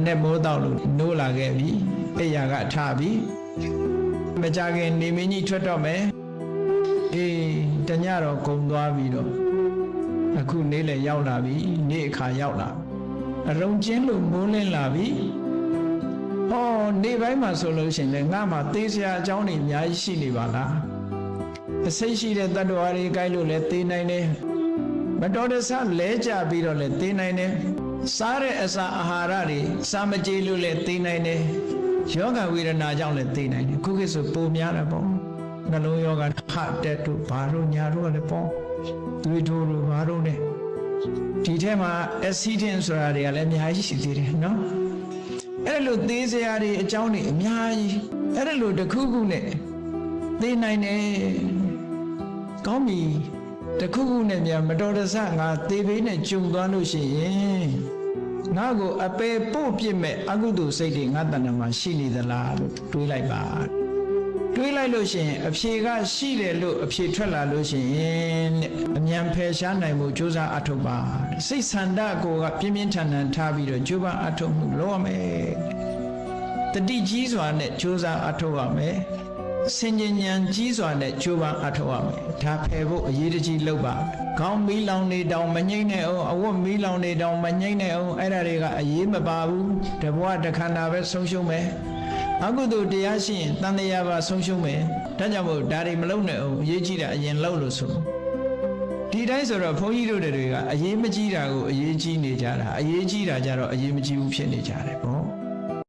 နဲ့မိုးတောက်လို့နိုးလာခဲ့ပြီအိယာကထပြီမကြခင်နေမင်းကြီးထွက်တော့မယ်အေးတညတော့ဂုံသွားပြီတော့အခုနေ့လည်းရောက်လာပြီနေ့အခါရောက်လာအရုံကျင်းလို့မိုးလင်းလာပြီဟောနေ့ပိုင်းမှာဆိုလို့ရှိရင်လည်းငါမှသေစရာအကြောင်းတွေအများကြီးရှိနေပါလားအစိတ်ရှိတဲ့တတ္တဝါတွေကြိုက်လို့လည်းသေနိုင်တယ်မတော်တဆလဲကြပြီးတော့လည်းသေနိုင်တယ်စားတဲ့အစာအာဟာရတွေစာမကြေလို့လည်းသေနိုင်တယ်ယောဂဝေဒနာကြောင့်လည်းသေနိုင်တယ်ခုခေတ်ဆိုပိုများတယ်ပေါ့နှလုံးယောဂဟတက်တို့ဘာတို့ညာတို့ကလည်းပေါ့သွေးထိုးတို့ဘာတို့ ਨੇ ဒီထဲမှာ accident ဆိုတာတွေကလည်းအများကြီးရှိသေးတယ်နော်အဲ့လိုသေစရာတွေအကြောင်းတွေအများကြီးအဲ့လိုတစ်ခုခုနဲ့သေနိုင်တယ်ကောင်းပြီတစ်ခုခုနဲ့များမတော်တဆငါသေဘေးနဲ့ကြုံသွားလို့ရှိရင်ငါ့ကိုအပေပို့ပြစ်မဲ့အကုသိုလ်စိတ်တွေငါတဏ္ဍာမှာရှိနေသလားလို့တွေးလိုက်ပါတွေးလိုက်လို့ရှိရင်အဖြေကရှိတယ်လို့အဖြေထွက်လာလို့ရှိရင်အမြန်ဖယ်ရှားနိုင်မှုကြိုးစားအထောက်ပါစိတ်ဆန္ဒကိုကပြင်းပြင်းထန်ထန်ထားပြီးတော့ကြိုးပမ်းအထောက်မှုလုပ်ရမယ်တတိကြီးစွာနဲ့ကြိုးစားအထောက်ရမယ်စင်ញဉဏ်ကြီးစွာနဲ့ကြိုးပမ်းအထောက်ရမယ်ဒါဖယ်ဖို့အရေးတကြီးလုပ်ပါခေါင်းမီးလောင်နေတောင်မငိမ့်နဲ့အောင်အဝတ်မီးလောင်နေတောင်မငိမ့်နဲ့အောင်အဲ့ဒါတွေကအရေးမပါဘူးတဘဝတစ်ခန္ဓာပဲဆုံးရှုံးမယ်အကုသိုလ်တရားရှိရင်တန်တရားပါဆုံးရှုံးမယ်ဒါကြောင့်မို့ဒါတွေမလုပ်နဲ့အောင်အရေးကြီးတာအရင်လုပ်လို့ဆိုဒီတိုင်းဆိုတော့ဘုန်းကြီးတို့တွေကအရေးမကြီးတာကိုအရေးကြီးနေကြတာအရေးကြီးတာကြတော့အရေးမကြီးဘူးဖြစ်နေကြတယ်ဗော